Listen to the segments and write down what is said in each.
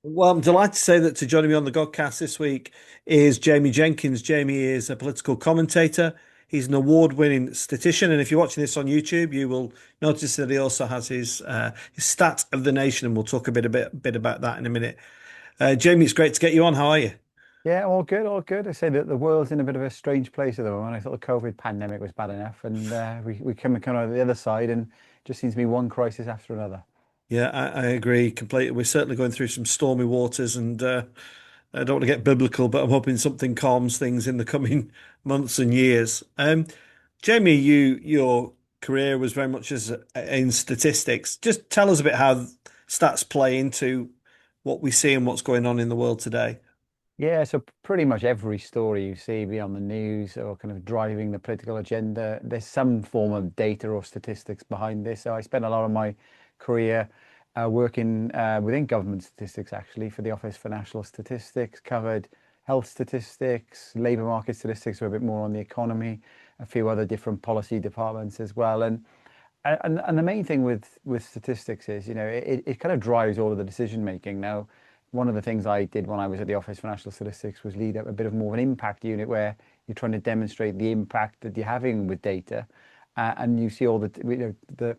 Well, I'm delighted to say that to joining me on the Godcast this week is Jamie Jenkins. Jamie is a political commentator. He's an award-winning statistician, and if you're watching this on YouTube, you will notice that he also has his stat of the nation, and we'll talk a bit about that in a minute. Jamie, it's great to get you on. How are you? Yeah, all good, all good. I say that the world's in a bit of a strange place at the moment. I thought the COVID pandemic was bad enough, and we come kind of the other side, and just seems to be one crisis after another. Yeah, I agree completely. We're certainly going through some stormy waters, and I don't want to get biblical, but I'm hoping something calms things in the coming months and years. Jamie, your career was very much as in statistics. Just tell us a bit how stats play into what we see and what's going on in the world today. Yeah, so pretty much every story you see, be on the news or kind of driving the political agenda, there's some form of data or statistics behind this. So I spent a lot of my career working within government statistics, actually, for the Office for National Statistics, covered health statistics, labour market statistics, were a bit more on the economy, a few other different policy departments as well. And the main thing with statistics is, it kind of drives all of the decision making. Now, one of the things I did when I was at the Office for National Statistics was lead up a bit of more of an impact unit where you're trying to demonstrate the impact that you're having with data, and you see all the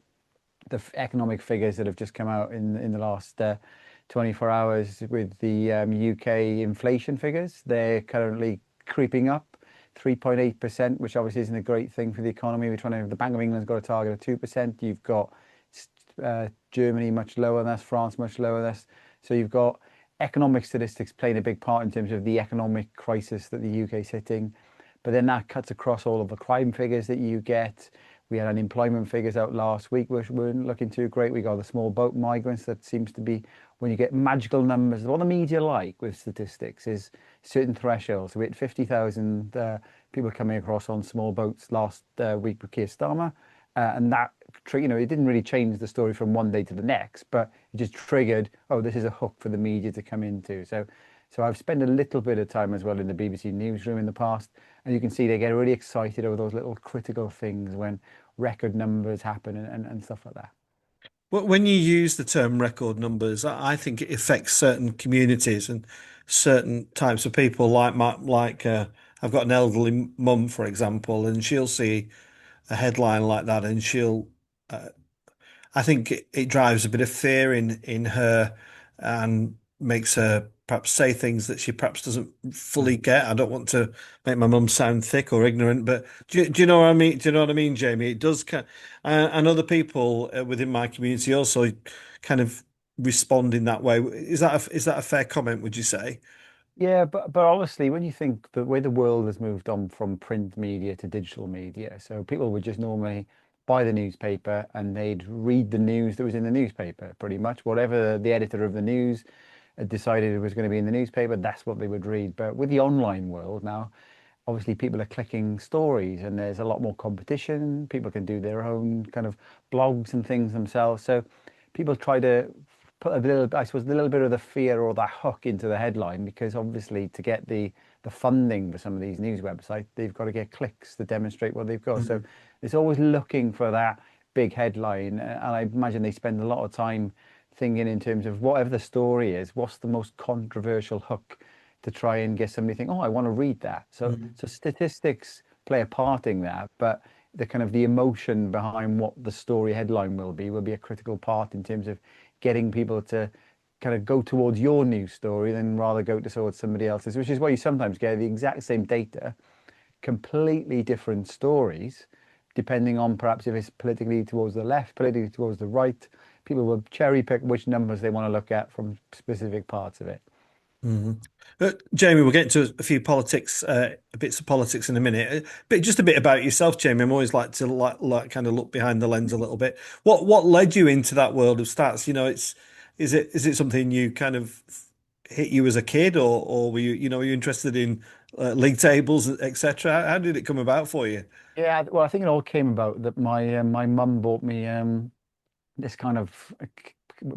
economic figures that have just come out in the last 24 hours with the UK inflation figures. They're currently creeping up 3.8%, which obviously isn't a great thing for the economy. The Bank of England's got a target of 2%. You've got Germany much lower than us, France much lower than us. So you've got economic statistics playing a big part in terms of the economic crisis that the UK is hitting. But then that cuts across all of the crime figures that you get. We had unemployment figures out last week, which weren't looking too great. We got the small boat migrants. That seems to be when you get magical numbers. What the media like with statistics is certain thresholds. We had 50,000 people coming across on small boats last week with Keir Starmer. And that, it didn't really change the story from one day to the next, but it just triggered, oh, this is a hook for the media to come into. So I've spent a little bit of time as well in the BBC newsroom in the past, and you can see they get really excited over those little critical things when record numbers happen and stuff like that. But when you use the term record numbers, I think it affects certain communities and certain types of people. I've got an elderly mum, for example, and she'll see a headline like that, and uh, I think it drives a bit of fear in her and makes her perhaps say things that she perhaps doesn't fully get. I don't want to make my mum sound thick or ignorant, but do you know what I mean? Do you know what I mean, Jamie? It does. And other people within my community also kind of respond in that way. Is that a fair comment? Would you say? Yeah, but obviously, when you think the way the world has moved on from print media to digital media, so people would just normally buy the newspaper and they'd read the news that was in the newspaper, pretty much. Whatever the editor of the news had decided it was going to be in the newspaper, that's what they would read. But with the online world now, obviously people are clicking stories and there's a lot more competition. People can do their own kind of blogs and things themselves. So people try to put a little, I suppose, a little bit of the fear or the hook into the headline because obviously to get the funding for some of these news websites, they've got to get clicks to demonstrate what they've got. So Mhm. it's always looking for that big headline. And I imagine they spend a lot of time thinking in terms of whatever the story is, what's the most controversial hook to try and get somebody to think, oh, I want to read that. Mhm. So statistics play a part in that, but the kind of the emotion behind what the story headline will be a critical part in terms of getting people to kind of go towards your news story than rather go towards somebody else's, which is why you sometimes get the exact same data, completely different stories, depending on perhaps if it's politically towards the left, politically towards the right. People will cherry pick which numbers they want to look at from specific parts of it. Mhm. Jamie, we'll get into a few politics, bits of politics in a minute. But just a bit about yourself, Jamie. I'm always like to kind of look behind the lens a little bit. What led you into that world of stats? Is it something you kind of hit you as a kid, or were you interested in league tables, etc.? How did it come about for you? Yeah, well, I think it all came about that my mum bought me this kind of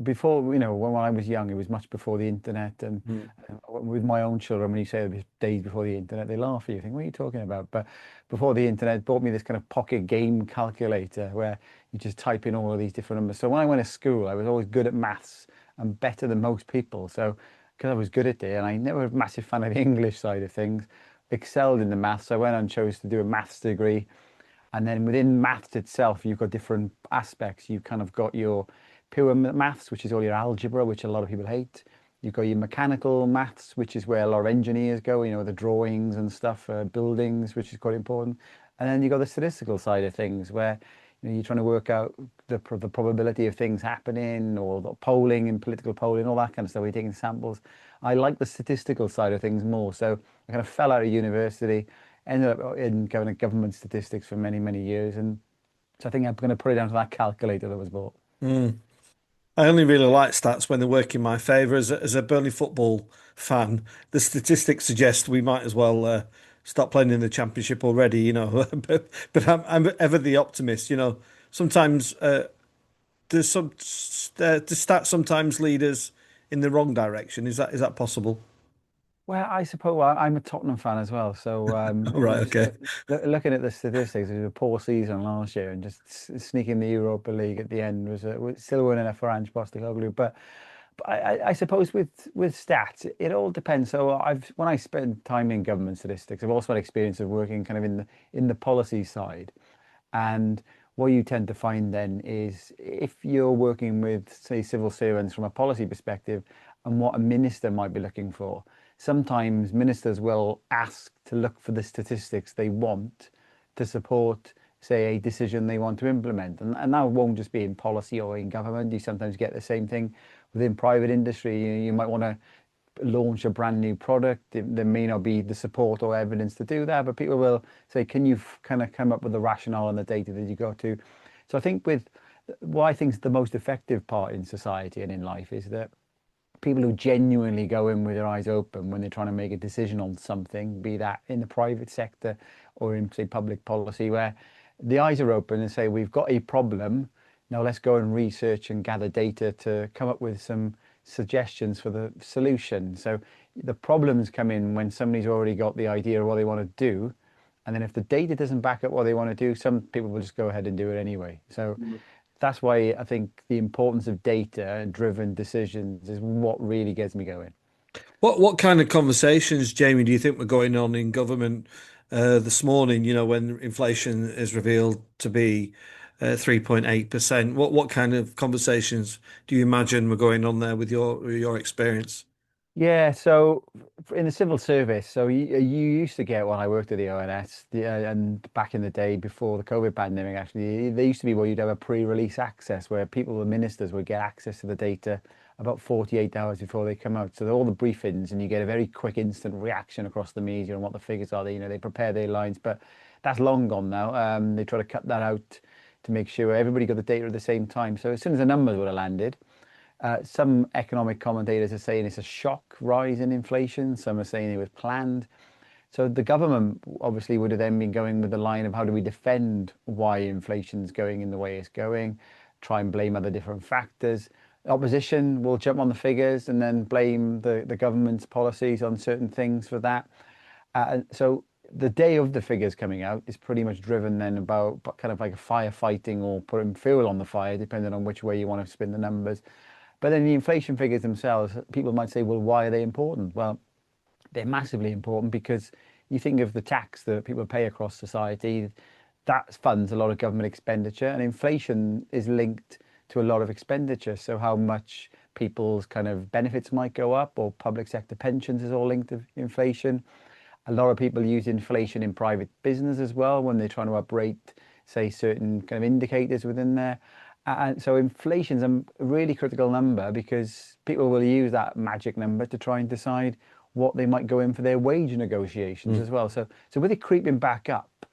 before when I was young, it was much before the internet, and Mm. with my own children, when you say it was days before the internet, they laugh at you, think, what are you talking about? But before the internet, bought me this kind of pocket game calculator where you just type in all of these different numbers. So when I went to school, I was always good at maths and better than most people. So, because I was good at it, and I never was a massive fan of the English side of things, excelled in the maths. I went and chose to do a maths degree. And then within maths itself, you've got different aspects. You've kind of got your pure maths, which is all your algebra, which a lot of people hate. You've got your mechanical maths, which is where a lot of engineers go, the drawings and stuff, buildings, which is quite important. And then you've got the statistical side of things, where you're trying to work out the probability of things happening, or the polling and political polling, all that kind of stuff. We're taking samples. I like the statistical side of things more. So I kind of fell out of university, ended up in going to government statistics for many, many years. And so I think I'm going to put it down to that calculator that was bought. Mm. I only really like stats when they work in my favour. As a Burnley football fan, the statistics suggest we might as well stop playing in the Championship already, But I'm ever the optimist, Sometimes the stats sometimes lead us in the wrong direction. Is that possible? Well, I suppose I'm a Tottenham fan as well. So, All right, okay. looking at the statistics, it was a poor season last year, and just sneaking the Europa League at the end was still winning a for Ange Postecoglou. But I suppose with stats, it all depends. So when I spend time in government statistics, I've also had experience of working kind of in the policy side. And what you tend to find then is if you're working with, say, civil servants from a policy perspective and what a minister might be looking for, sometimes ministers will ask to look for the statistics they want to support, say, a decision they want to implement. And that won't just be in policy or in government. You sometimes get the same thing within private industry. You might want to launch a brand new product. There may not be the support or evidence to do that, but people will say, can you kind of come up with the rationale and the data that you got to? So I think with what I think is the most effective part in society and in life is that people who genuinely go in with their eyes open when they're trying to make a decision on something, be that in the private sector or in, say, public policy, where the eyes are open and say, we've got a problem. Now let's go and research and gather data to come up with some suggestions for the solution. So the problems come in when somebody's already got the idea of what they want to do. And then if the data doesn't back up what they want to do, some people will just go ahead and do it anyway. So that's why I think the importance of data-driven decisions is what really gets me going. What kind of conversations, Jamie, do you think were going on in government this morning, when inflation is revealed to be 3.8%? What kind of conversations do you imagine were going on there with your experience? Yeah, so in the civil service, so you used to get when I worked at the ONS, and back in the day before the COVID pandemic, actually, there used to be where you'd have a pre-release access where people, the ministers, would get access to the data about 48 hours before they come out. So all the briefings, and you get a very quick, instant reaction across the media on what the figures are. They prepare their lines, but that's long gone now. They try to cut that out to make sure everybody got the data at the same time. So as soon as the numbers would have landed. Some economic commentators are saying it's a shock rise in inflation. Some are saying it was planned. So the government obviously would have then been going with the line of how do we defend why inflation's going in the way it's going, try and blame other different factors. Opposition will jump on the figures and then blame the government's policies on certain things for that. So the day of the figures coming out is pretty much driven then about kind of like a firefighting or putting fuel on the fire, depending on which way you want to spin the numbers. But then the inflation figures themselves, people might say, well, why are they important? Well, they're massively important because you think of the tax that people pay across society, that funds a lot of government expenditure, and inflation is linked to a lot of expenditure. So how much people's kind of benefits might go up, or public sector pensions is all linked to inflation. A lot of people use inflation in private business as well when they're trying to uprate, say, certain kind of indicators within there. And so inflation's a really critical number because people will use that magic number to try and decide what they might go in for their wage negotiations as well. So with it creeping back up,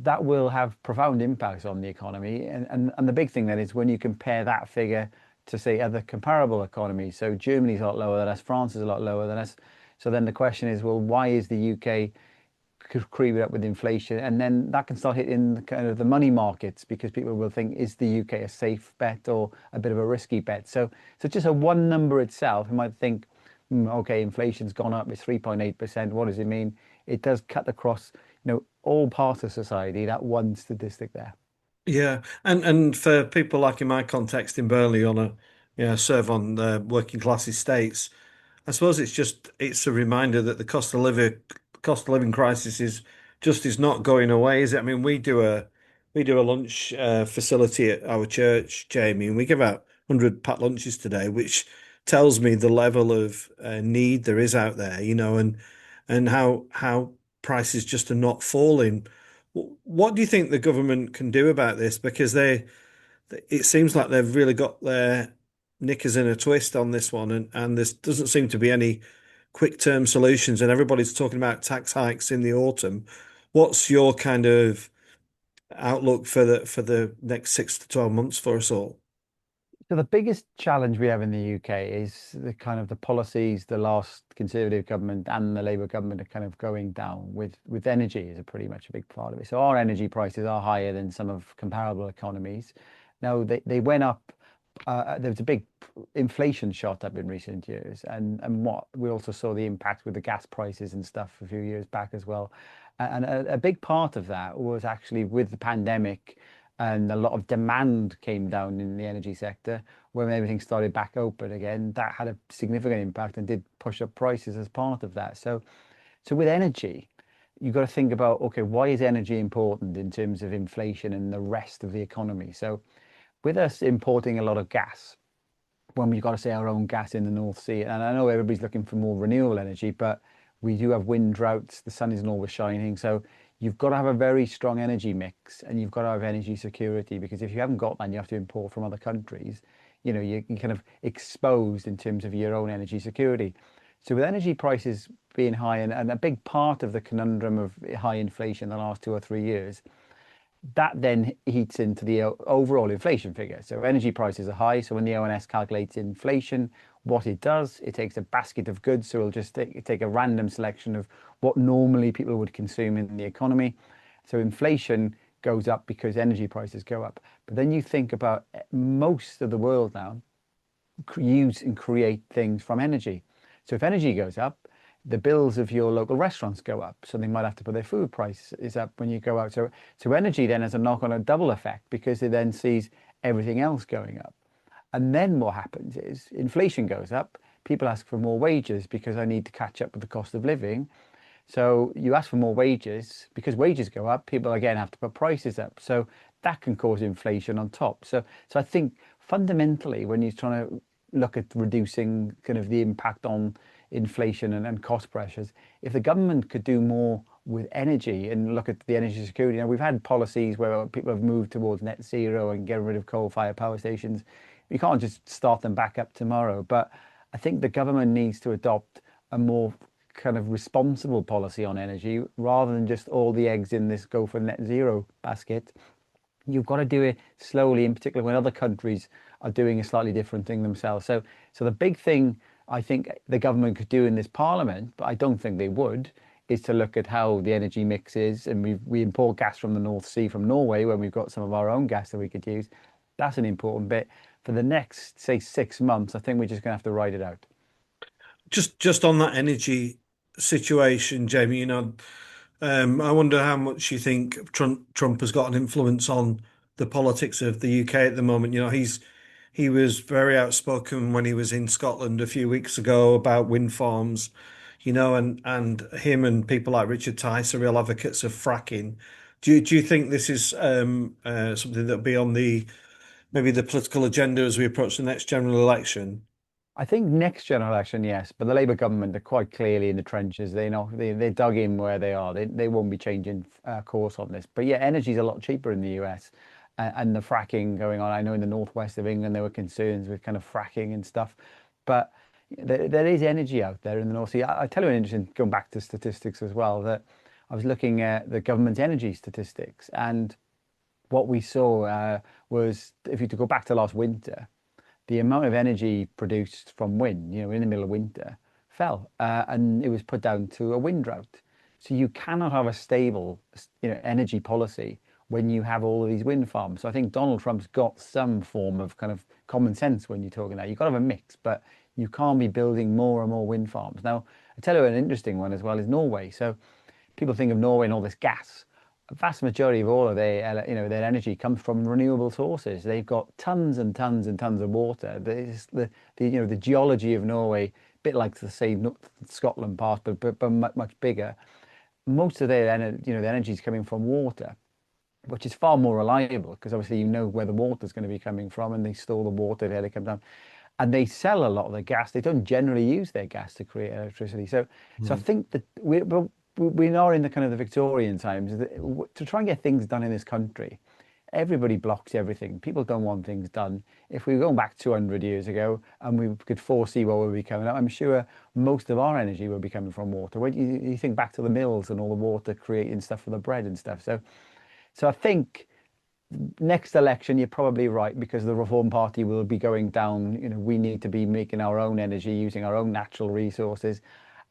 that will have profound impacts on the economy. And the big thing then is when you compare that figure to, say, other comparable economies. So Germany's a lot lower than us, France is a lot lower than us. So then the question is, well, why is the UK creeping up with inflation? And then that can start hitting kind of the money markets because people will think, is the UK a safe bet or a bit of a risky bet? So just a one number itself, you might think, okay, inflation's gone up, it's 3.8%. What does it mean? It does cut across, all parts of society, that one statistic there. Yeah, and for people like in my context in Burnley on a yeah, serve on the working class estates. I suppose it's a reminder that the cost of living crisis is not going away, is it? I mean, we do a lunch facility at our church, Jamie, and we give out 100 packed lunches today, which tells me the level of need there is out there, and how prices just are not falling. What do you think the government can do about this? Because it seems like they've really got their knickers in a twist on this one, and there doesn't seem to be any quick term solutions, and everybody's talking about tax hikes in the autumn. What's your kind of outlook for the next 6 to 12 months for us all? So the biggest challenge we have in the UK is the kind of the policies the last Conservative government and the Labour government are kind of going down with energy is a pretty much a big part of it. So our energy prices are higher than some of comparable economies. Now they went up. There was a big inflation shot up in recent years, and what we also saw the impact with the gas prices and stuff a few years back as well. And a big part of that was actually with the pandemic and a lot of demand came down in the energy sector when everything started back open again. That had a significant impact and did push up prices as part of that. So with energy, you've got to think about, okay, why is energy important in terms of inflation and the rest of the economy? So with us importing a lot of gas, when we've got to say our own gas in the North Sea. And I know everybody's looking for more renewable energy, but we do have wind droughts. The sun isn't always shining. So you've got to have a very strong energy mix and you've got to have energy security because if you haven't got that and you have to import from other countries, you're kind of exposed in terms of your own energy security. So with energy prices being high and a big part of the conundrum of high inflation the last 2 or 3 years that then heats into the overall inflation figure. So energy prices are high. So when the ONS calculates inflation, what it does, it takes a basket of goods. So it'll just take a random selection of what normally people would consume in the economy. So inflation goes up because energy prices go up. But then you think about most of the world now use and create things from energy. So if energy goes up, the bills of your local restaurants go up. So they might have to put their food prices up when you go out. So energy then has a knock on a double effect because it then sees everything else going up. And then what happens is inflation goes up. People ask for more wages because I need to catch up with the cost of living. So you ask for more wages because wages go up. People again have to put prices up. So that can cause inflation on top. So I think fundamentally, when you're trying to look at reducing kind of the impact on inflation and cost pressures, if the government could do more with energy and look at the energy security. Now, we've had policies where people have moved towards net zero and get rid of coal-fired power stations. You can't just start them back up tomorrow. But I think the government needs to adopt a more kind of responsible policy on energy rather than just all the eggs in this go for net zero basket. You've got to do it slowly, in particular when other countries are doing a slightly different thing themselves. So the big thing I think the government could do in this parliament, but I don't think they would, is to look at how the energy mix is. And we import gas from the North Sea from Norway when we've got some of our own gas that we could use. That's an important bit. For the next, say, 6 months, I think we're just going to have to ride it out. Just on that energy situation, Jamie, I wonder how much you think Trump has got an influence on the politics of the UK at the moment. He was very outspoken when he was in Scotland a few weeks ago about wind farms, and him and people like Richard Tice are real advocates of fracking. Do you think this is something that'll be on the maybe the political agenda as we approach the next general election? I think next general election, yes, but the Labour government are quite clearly in the trenches. They know they're dug in where they are. They won't be changing course on this. But yeah, energy's a lot cheaper in the US, and the fracking going on. I know in the northwest of England there were concerns with kind of fracking and stuff, but there is energy out there in the North Sea. I tell you an interesting, going back to statistics as well, that I was looking at the government's energy statistics, and what we saw was if you to go back to last winter the amount of energy produced from wind, in the middle of winter, fell, and it was put down to a wind drought. So you cannot have a stable, energy policy when you have all of these wind farms. So I think Donald Trump's got some form of kind of common sense when you're talking that. You've got to have a mix, but you can't be building more and more wind farms. Now, I tell you an interesting one as well is Norway. So people think of Norway and all this gas. a vast majority of all of their energy comes from renewable sources. They've got tons and tons and tons of water. There's the geology of Norway, a bit like the say Scotland part, but much bigger. Most of their energy is coming from water, which is far more reliable because obviously you know where the water is going to be coming from, and they store the water there they come down, and they sell a lot of the gas. They don't generally use their gas to create electricity. So I Mm. think that we are in the kind of the Victorian times to try and get things done in this country. Everybody blocks everything. People don't want things done. If we go back 200 years ago and we could foresee what would be coming up, I'm sure most of our energy would be coming from water. When you think back to the mills and all the water creating stuff for the bread and stuff. So I think next election, you're probably right because the Reform Party will be going down. We need to be making our own energy, using our own natural resources,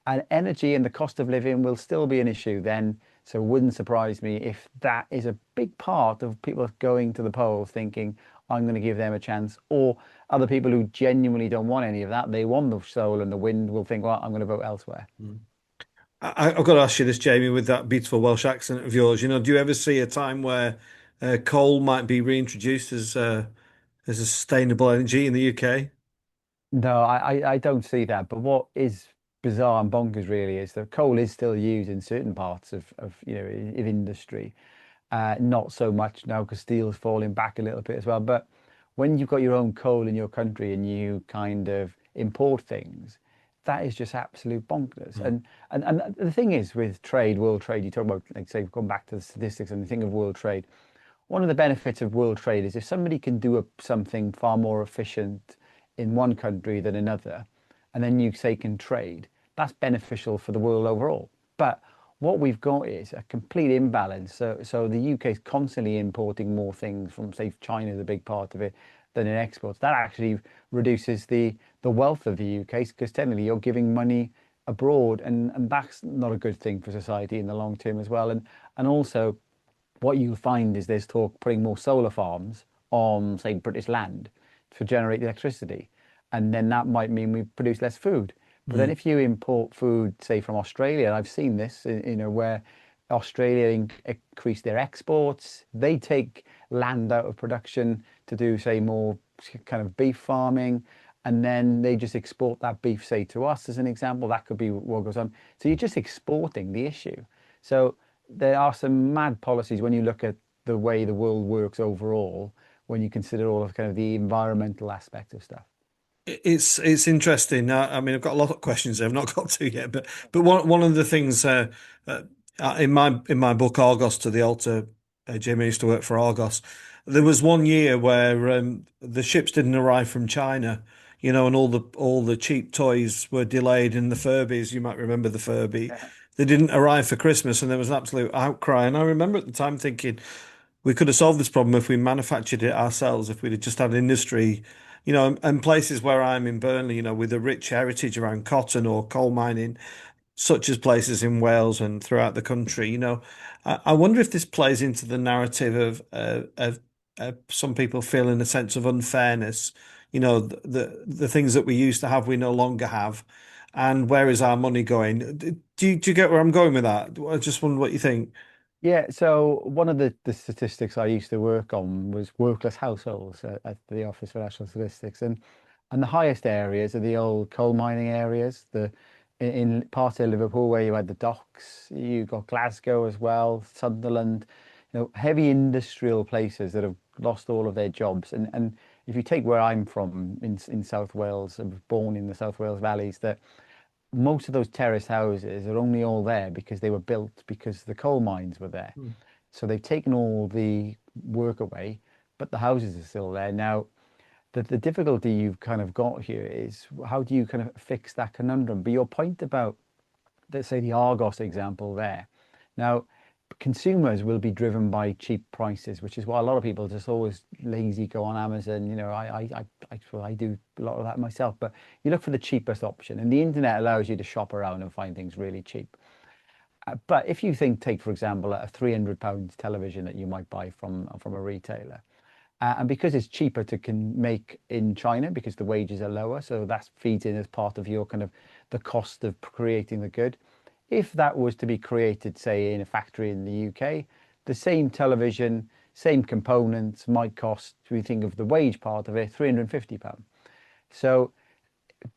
and energy and the cost of living will still be an issue then. So it wouldn't surprise me if that is a big part of people going to the polls thinking, I'm going to give them a chance, or other people who genuinely don't want any of that. They want the soul and the wind will think, well, I'm going to vote elsewhere. Mm. I've got to ask you this, Jamie, with that beautiful Welsh accent of yours. Do you ever see a time where coal might be reintroduced as a sustainable energy in the UK? No, I don't see that. But what is bizarre and bonkers really is that coal is still used in certain parts of industry. Not so much now because steel's falling back a little bit as well. But when you've got your own coal in your country and you kind of import things, that is just absolute bonkers. Mm. And the thing is with trade, world trade, you talk about like say going back to the statistics and the thing of world trade. One of the benefits of world trade is if somebody can do something far more efficient in one country than another, and then you say can trade, that's beneficial for the world overall. But what we've got is a complete imbalance. So the UK is constantly importing more things from, say, China, the big part of it, than it exports. That actually reduces the wealth of the UK because technically you're giving money abroad, and that's not a good thing for society in the long term as well. And also what you'll find is there's talk putting more solar farms on, say, British land to generate electricity. And then that might mean we produce less food. But then Mm. if you import food, say, from Australia, and I've seen this, where Australia increase their exports, they take land out of production to do, say, more kind of beef farming. And then they just export that beef, say, to us as an example. That could be what goes on. So you're just exporting the issue. So there are some mad policies when you look at the way the world works overall, when you consider all of kind of the environmental aspect of stuff. It's interesting. I mean, I've got a lot of questions I've not got to yet, but one of the things uh, in my book Argos to the Altar, Jamie used to work for Argos. There was one year where the ships didn't arrive from China, and all the cheap toys were delayed, and the Furbies, you might remember the Furby, Yeah. they didn't arrive for Christmas, and there was an absolute outcry. And I remember at the time thinking, we could have solved this problem if we manufactured it ourselves, if we'd have just had industry, and places where I'm in Burnley, with a rich heritage around cotton or coal mining, such as places in Wales and throughout the country. I wonder if this plays into the narrative of some people feeling a sense of unfairness. The things that we used to have, we no longer have. And where is our money going? Do you get where I'm going with that? I just wonder what you think. Yeah, so one of the statistics I used to work on was workless households at the Office for National Statistics, and the highest areas are the old coal mining areas. In part of Liverpool where you had the docks, you got Glasgow as well, Sunderland, heavy industrial places that have lost all of their jobs. And if you take where I'm from in South Wales, I was born in the South Wales valleys, that most of those terrace houses are only all there because they were built because the coal mines were there. Mm. So they've taken all the work away, but the houses are still there. Now, the difficulty you've kind of got here is how do you kind of fix that conundrum? But your point about, let's say, the Argos example there. Now, consumers will be driven by cheap prices, which is why a lot of people just always lazy go on Amazon. Well, I do a lot of that myself, but you look for the cheapest option, and the internet allows you to shop around and find things really cheap. But if you take for example, a £300 television that you might buy from a retailer, and because it's cheaper to can make in China because the wages are lower, so that feeds in as part of your kind of the cost of creating the good. If that was to be created, say, in a factory in the UK, the same television, same components might cost, we think of the wage part of it, £350. So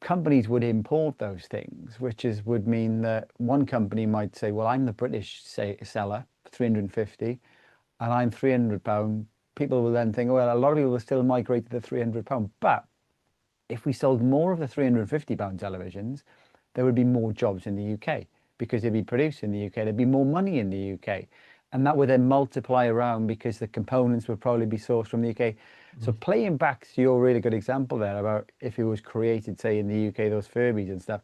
companies would import those things, which is would mean that one company might say, well, I'm the British seller, 350, and I'm £300. People will then think, well, a lot of people will still migrate to the £300. But if we sold more of the £350 televisions, there would be more jobs in the UK because they'd be produced in the UK. There'd be more money in the UK. And that would then multiply around because the components would probably be sourced from the UK. So playing back to your really good example there about if it was created, say, in the UK, those Furbies and stuff,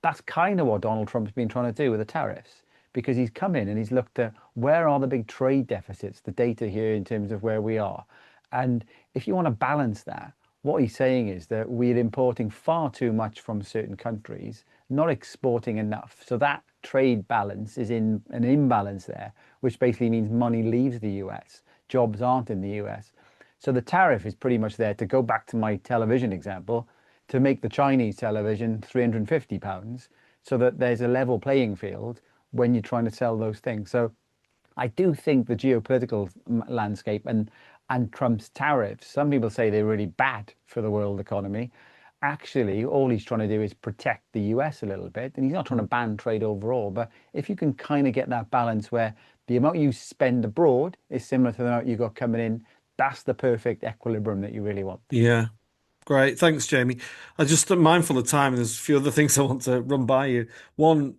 that's kind of what Donald Trump's been trying to do with the tariffs because he's come in and he's looked at where are the big trade deficits, the data here in terms of where we are. And if you want to balance that, what he's saying is that we're importing far too much from certain countries, not exporting enough. So that trade balance is in an imbalance there, which basically means money leaves the US, jobs aren't in the US. So the tariff is pretty much there to go back to my television example, to make the Chinese television £350 so that there's a level playing field when you're trying to sell those things. So I do think the geopolitical landscape and Trump's tariffs, some people say they're really bad for the world economy. Actually, all he's trying to do is protect the US a little bit, and he's not trying to ban trade overall. But if you can kind of get that balance where the amount you spend abroad is similar to the amount you got coming in, that's the perfect equilibrium that you really want. Yeah. Great. Thanks, Jamie. I just am mindful of time. There's a few other things I want to run by you. One,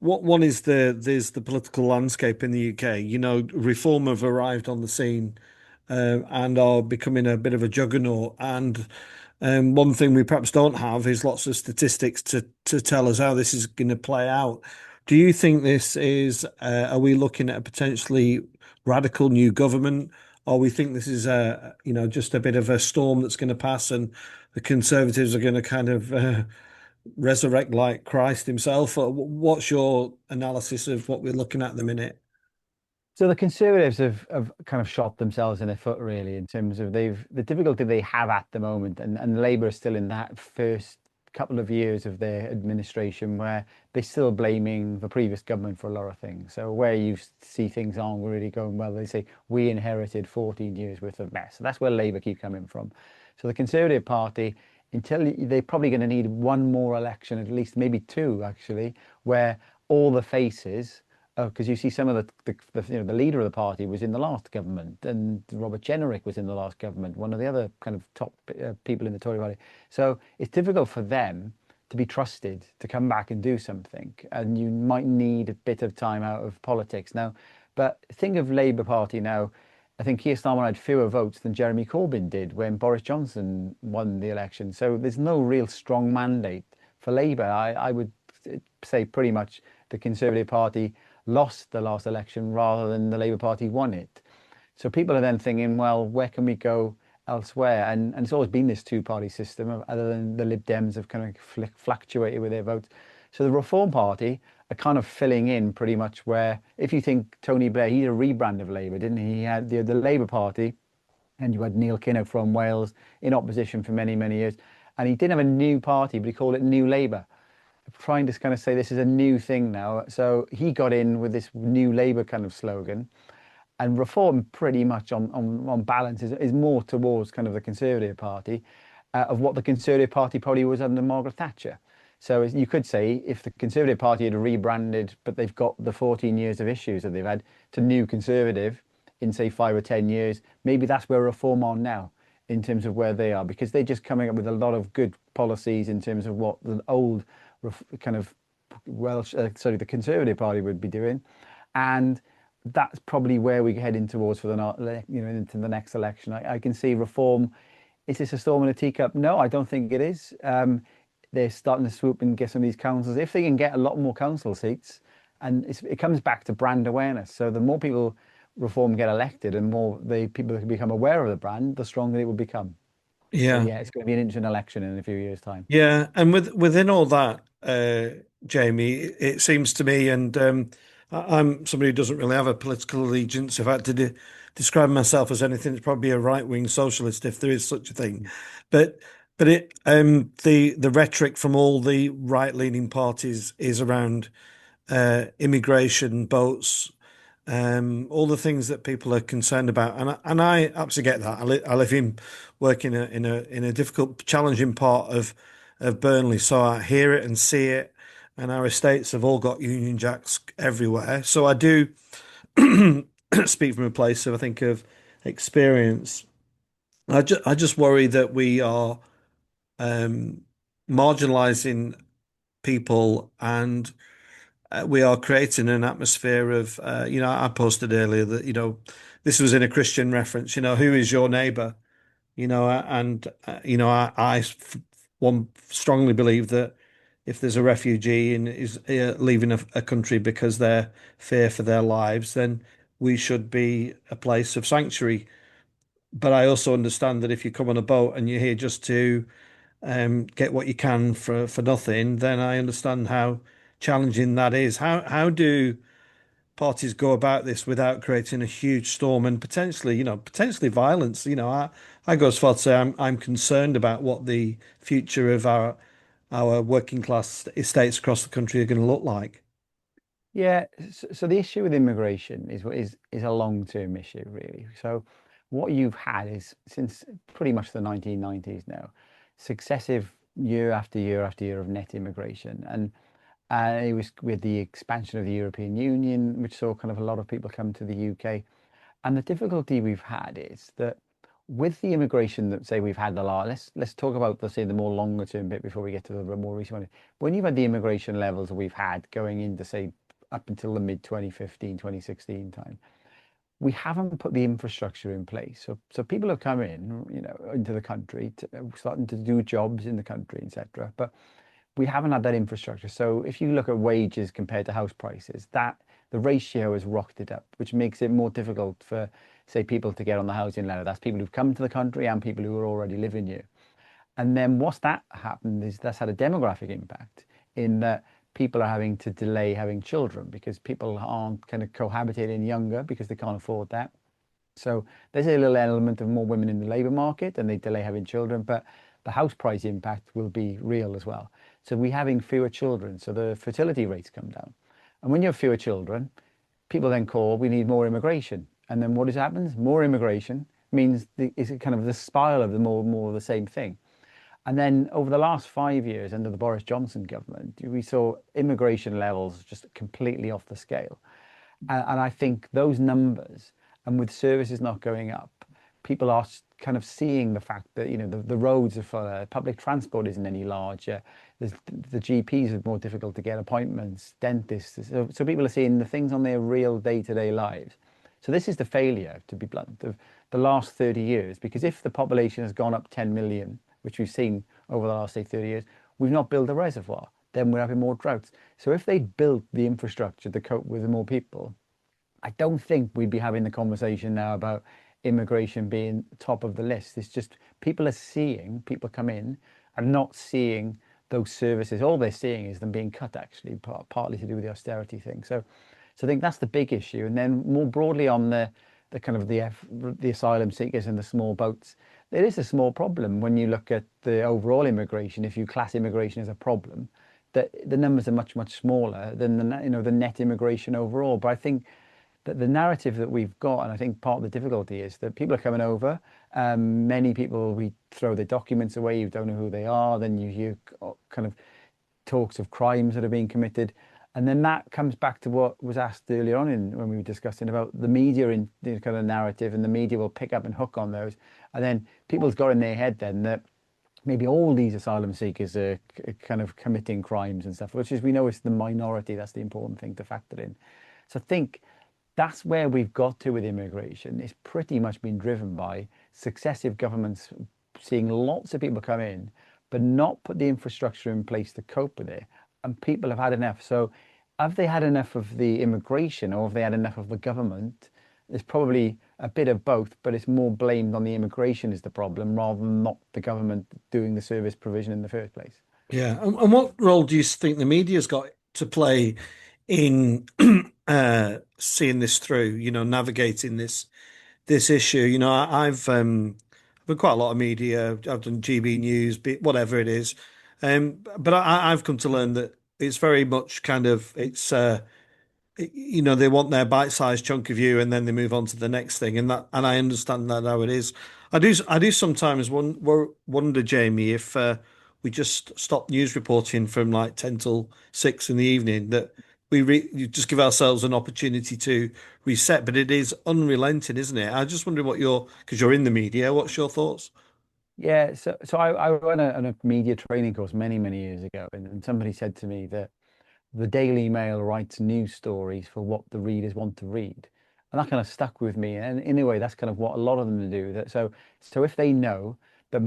one is there's the political landscape in the UK. You know, Reform have arrived on the scene and are becoming a bit of a juggernaut. And one thing we perhaps don't have is lots of statistics to tell us how this is going to play out. Do you think this is, are we looking at a potentially radical new government, or we think this is just a bit of a storm that's going to pass and the Conservatives are going to kind of resurrect like Christ himself? Or what's your analysis of what we're looking at the minute? So the Conservatives have kind of shot themselves in the foot, really, in terms of the difficulty they have at the moment, and Labour is still in that first couple of years of their administration where they're still blaming the previous government for a lot of things. So where you see things aren't really going well, they say we inherited 14 years worth of mess. So that's where Labour keep coming from. So the Conservative Party, they're probably going to need one more election, at least maybe two actually, where all the faces. Oh, because you see some of the leader of the party was in the last government, and Robert Jenrick was in the last government, one of the other kind of top people in the Tory party. So it's difficult for them to be trusted to come back and do something, and you might need a bit of time out of politics now. But think of Labour Party now. I think Keir Starmer had fewer votes than Jeremy Corbyn did when Boris Johnson won the election. So there's no real strong mandate for Labour. I would say pretty much the Conservative Party lost the last election rather than the Labour Party won it. So people are then thinking, well, where can we go elsewhere? And it's always been this two-party system, other than the Lib Dems have kind of fluctuated with their votes. So the Reform Party are kind of filling in pretty much where, if you think Tony Blair, he's a rebrand of Labour, didn't he? He had the Labour Party, and you had Neil Kinnock from Wales in opposition for many, many years. And he didn't have a new party, but he called it New Labour, trying to kind of say this is a new thing now. So he got in with this New Labour kind of slogan, and Reform pretty much on balance is more towards kind of the Conservative Party of what the Conservative Party probably was under Margaret Thatcher. So you could say if the Conservative Party had rebranded, but they've got the 14 years of issues that they've had, to New Conservative in say 5 or 10 years, maybe that's where Reform are now in terms of where they are, because they're just coming up with a lot of good policies in terms of what the old kind of the Conservative Party would be doing, and that's probably where we're heading towards for into the next election. I can see Reform. Is this a storm in a teacup? No, I don't think it is. They're starting to swoop and get some of these councils. If they can get a lot more council seats, and it comes back to brand awareness. So the more people Reform get elected and more the people can become aware of the brand, the stronger it will become. So Yeah. yeah, it's going to be an interesting election in a few years' time. Yeah, and within all that, Jamie, it seems to me, and I'm somebody who doesn't really have a political allegiance. If I had to describe myself as anything, it's probably a right-wing socialist, if there is such a thing. But the rhetoric from all the right-leaning parties is around immigration, boats, all the things that people are concerned about, and I absolutely get that. I live in work in a difficult, challenging part of Burnley, so I hear it and see it. And our estates have all got Union Jacks everywhere. So I do speak from a place of, I think, of experience. I just worry that we are um, marginalizing people, and we are creating an atmosphere of, I posted earlier that, this was in a Christian reference, who is your neighbor? And, one strongly believe that if there's a refugee and is leaving a country because they're fear for their lives, then we should be a place of sanctuary. But I also understand that if you come on a boat and you're here just to get what you can for nothing, then I understand how challenging that is. How do parties go about this without creating a huge storm and potentially, potentially violence? I go as far to say I'm concerned about what the future of our working class estates across the country are going to look like. Yeah, so the issue with immigration is a long-term issue, really. So what you've had is since pretty much the 1990s now, successive year after year after year of net immigration, and it was with the expansion of the European Union, which saw kind of a lot of people come to the UK. And the difficulty we've had is that with the immigration that say we've had the law, let's talk about the more longer term bit before we get to the more recent one. When you've had the immigration levels that we've had going into say up until the mid 2015, 2016 time, we haven't put the infrastructure in place. So people have come in, into the country, starting to do jobs in the country, etc. But we haven't had that infrastructure. So if you look at wages compared to house prices, that the ratio has rocketed up, which makes it more difficult for, say, people to get on the housing ladder. That's people who've come to the country and people who are already living here. And then what's that happened is that's had a demographic impact in that people are having to delay having children because people aren't kind of cohabitating younger because they can't afford that. So there's a little element of more women in the labour market and they delay having children, but the house price impact will be real as well. So we're having fewer children, so the fertility rates come down. And when you have fewer children, people then call, we need more immigration. And then what happens? More immigration means it's kind of the spiral of the more of the same thing. And then over the last 5 years under the Boris Johnson government, we saw immigration levels just completely off the scale. And I think those numbers, and with services not going up, people are kind of seeing the fact that, the roads are fuller, public transport isn't any larger, the GPs are more difficult to get appointments, dentists. So people are seeing the things on their real day-to-day lives. So this is the failure, to be blunt, of the last 30 years, because if the population has gone up 10 million, which we've seen over the last, say, 30 years, we've not built a reservoir. Then we're having more droughts. So if they built the infrastructure to cope with the more people, I don't think we'd be having the conversation now about immigration being top of the list. It's just people are seeing people come in and not seeing those services. All they're seeing is them being cut, actually, partly to do with the austerity thing. So I think that's the big issue. And then more broadly on the kind of the asylum seekers and the small boats, there is a small problem when you look at the overall immigration. If you class immigration as a problem, that the numbers are much, much smaller than the net immigration overall. But I think that the narrative that we've got, and I think part of the difficulty is that people are coming over. Many people, we throw their documents away. You don't know who they are. Then you hear kind of talks of crimes that are being committed. And then that comes back to what was asked earlier on when we were discussing about the media in the kind of narrative, and the media will pick up and hook on those. And then people's got in their head then that maybe all these asylum seekers are kind of committing crimes and stuff, which is, we know, it's the minority. That's the important thing to factor in. So I think that's where we've got to with immigration. It's pretty much been driven by successive governments seeing lots of people come in, but not put the infrastructure in place to cope with it. And people have had enough. So have they had enough of the immigration, or have they had enough of the government? It's probably a bit of both, but it's more blamed on the immigration is the problem rather than not the government doing the service provision in the first place. Yeah. And what role do you think the media's got to play in seeing this through, navigating this issue? I've done quite a lot of media. I've done GB News, whatever it is. But I've come to learn that it's very much kind of they want their bite-sized chunk of you, and then they move on to the next thing. And I understand that how it is. I do sometimes wonder, Jamie, if we just stop news reporting from like 10 till 6 in the evening, that you just give ourselves an opportunity to reset. But it is unrelenting, isn't it? I just wonder because you're in the media, what's your thoughts? Yeah, so I ran a media training course many, many years ago, and somebody said to me that the Daily Mail writes news stories for what the readers want to read. And that kind of stuck with me. And in a way, that's kind of what a lot of them do. So if they know that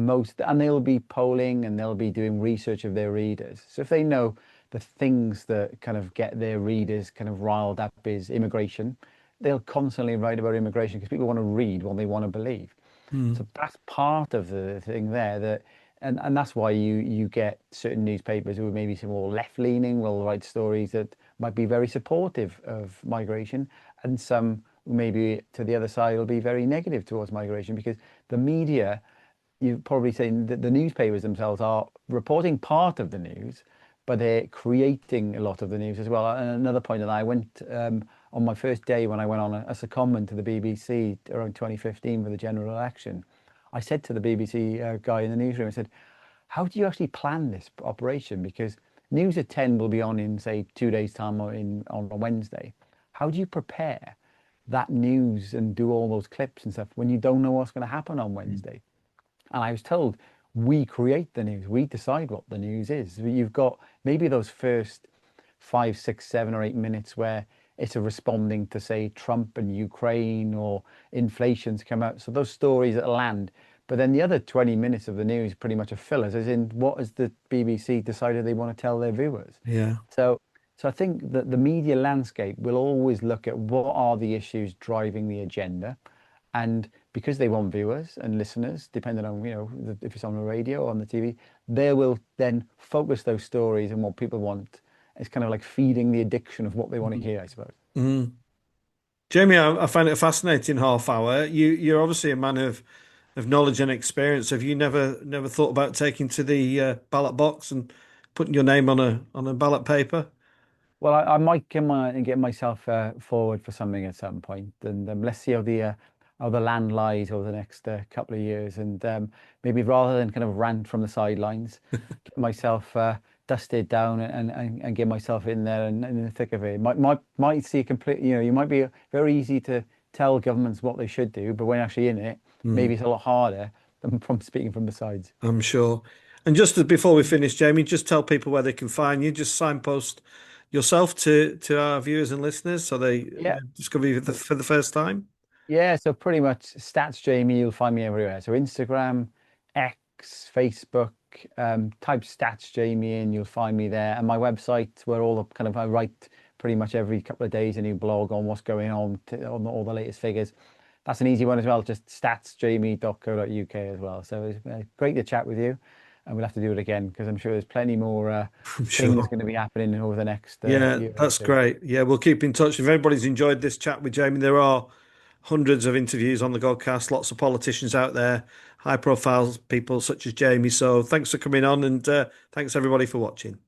and they'll be polling and they'll be doing research of their readers. So if they know the things that kind of get their readers kind of riled up is immigration, they'll constantly write about immigration because people want to read what they want to believe. Hmm. So that's part of the thing there and that's why you get certain newspapers who maybe some more left-leaning will write stories that might be very supportive of migration, and some who maybe to the other side will be very negative towards migration because the media, you've probably seen that the newspapers themselves are reporting part of the news, but they're creating a lot of the news as well. And another point that I went on my first day when I went on a secondment to the BBC around 2015 for the general election, I said to the BBC guy in the newsroom, I said, how do you actually plan this operation? Because News at 10 will be on in, say, 2 days' time or on a Wednesday. How do you prepare that news and do all those clips and stuff when you don't know what's going to happen on Wednesday? And I was told, we create the news, we decide what the news is. You've got maybe those first 5, 6, 7 or 8 minutes where it's a responding to, say, Trump and Ukraine or inflation's come out. So those stories that land. But then the other 20 minutes of the news pretty much are fillers, as in what has the BBC decided they want to tell their viewers? Yeah. So, so I think that the media landscape will always look at what are the issues driving the agenda, and because they want viewers and listeners, depending on, if it's on the radio or on the TV, they will then focus those stories and what people want. It's kind of like feeding the addiction of what they want to hear, I suppose. Mm. Jamie, I find it a fascinating half hour. You're obviously a man of knowledge and experience. Have you never thought about taking to the ballot box and putting your name on a ballot paper? Well, I might get myself forward for something at some point, and let's see how the land lies over the next couple of years, and maybe rather than kind of rant from the sidelines, get myself dusted down and get myself in there and in the thick of it. Might see a complete, you might be very easy to tell governments what they should do, but when actually in it, Hmm, maybe it's a lot harder than from speaking from the sides. I'm sure. And before we finish, Jamie, just tell people where they can find you. Just signpost yourself to our viewers and listeners so they Yeah. discover you for the first time. Yeah, so pretty much Stats Jamie, you'll find me everywhere. So Instagram, X, Facebook, type Stats Jamie in, you'll find me there. And my website, where all the kind of I write pretty much every couple of days a new blog on what's going on, on all the latest figures. That's an easy one as well, just statsjamie.co.uk as well. So it's great to chat with you, and we'll have to do it again because I'm sure there's plenty more I'm things sure. going to be happening over the next Yeah, year or that's two. great. Yeah, we'll keep in touch. If anybody's enjoyed this chat with Jamie, there are hundreds of interviews on the Godcast, lots of politicians out there, high profile people such as Jamie. So thanks for coming on and thanks everybody for watching.